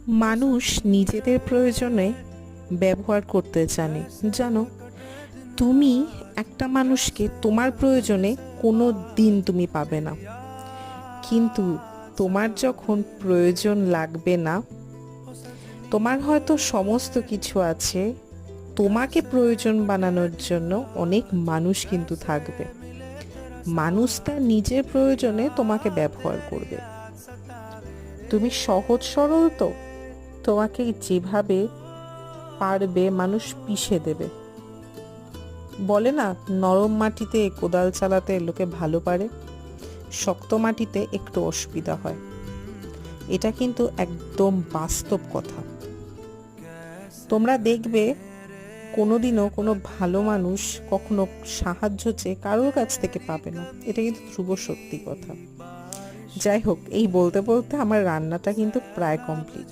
মানুষ নিজেদের প্রয়োজনে ব্যবহার করতে জানে। জানো, তুমি একটা মানুষকে তোমার প্রয়োজনে কোনো দিন তুমি পাবে না, কিন্তু তোমার যখন প্রয়োজন লাগবে না, তোমার হয়তো সমস্ত কিছু আছে, তোমাকে প্রয়োজন বানানোর জন্য অনেক মানুষ কিন্তু থাকবে। মানুষ তার নিজের প্রয়োজনে তোমাকে ব্যবহার করবে। তুমি সহজ সরল তো, তোমাকে যেভাবে পারবে মানুষ পিষে দেবে। বলে না, নরম মাটিতে কোদাল চালাতে লোকে ভালো পারে, শক্ত মাটিতে একটু অসুবিধা হয়। এটা কিন্তু একদম বাস্তব কথা। তোমরা দেখবে কোনোদিনও কোনো ভালো মানুষ কখনো সাহায্য চেয়ে কারোর কাছ থেকে পাবে না। এটা কিন্তু ধ্রুব সত্যি কথা। যাই হোক, এই বলতে বলতে আমার রান্নাটা কিন্তু প্রায় কমপ্লিট।